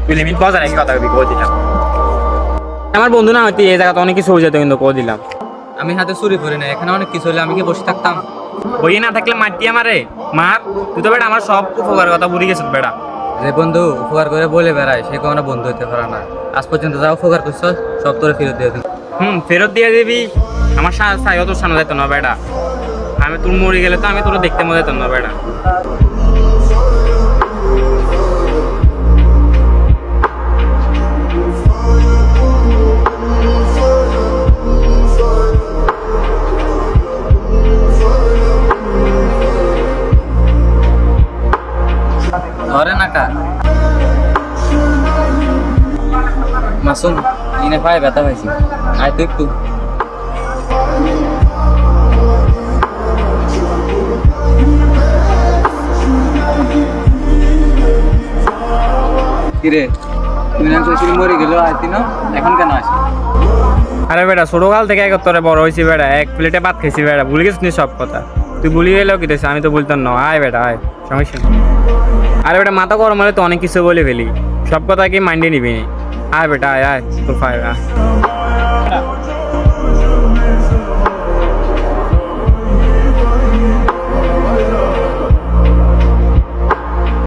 তুই লিমিট পাওয়া যায় নাকি কথা কই দিলাম। আমার বন্ধু না হয়তো এই জায়গাতে অনেক কিছু হয়ে যেত কিন্তু কই দিলাম। আমি হাতে চুরি করি না, এখানে অনেক কিছু হলে আমি কি বসে থাকতাম? বই না থাকলে মার দিয়ে মারে মার। তুই তো বেটা আমার সব উপকার কথা ভুলে গেছিস বেটা। যে বন্ধু উপকার করে বলে বেড়ায় সে কোনো বন্ধু হতে পারে না। আজ পর্যন্ত যা উপকার করছ সব তোরে ফেরত দিয়ে দিই। ফেরত দিয়ে দিবি। আমার সাইও তোর সামনে যেত না বেটা। আমি তোর মরে গেলে তো আমি তোর দেখতে মজা যেত না বেটা। ধরে না কা মাসুম ইনে পায়ে ব্যথা পাইছি, আয় তো একটু। কিরে তুই না কইছিলি মরে গেল আইতি না, এখন কেন আসি? আরে বেটা ছোটকাল থেকে এক তোরে বড় হয়েছি বেটা, এক প্লেটে ভাত খেয়েছি বেটা, ভুলে গেছিস নি সব কথা। তুই ভুলে গেলেও কি দিস, আমি তো বলতাম না। আয় বেটা আয়, সমস্যা নেই। আরে বেটা মাথা গরম হলে তো অনেক কিছু বলে ফেলি, সব কথা কি মাইন্ডে নিবি নি। আয় বেটা আয় আয় তোর ফায়ার আয়।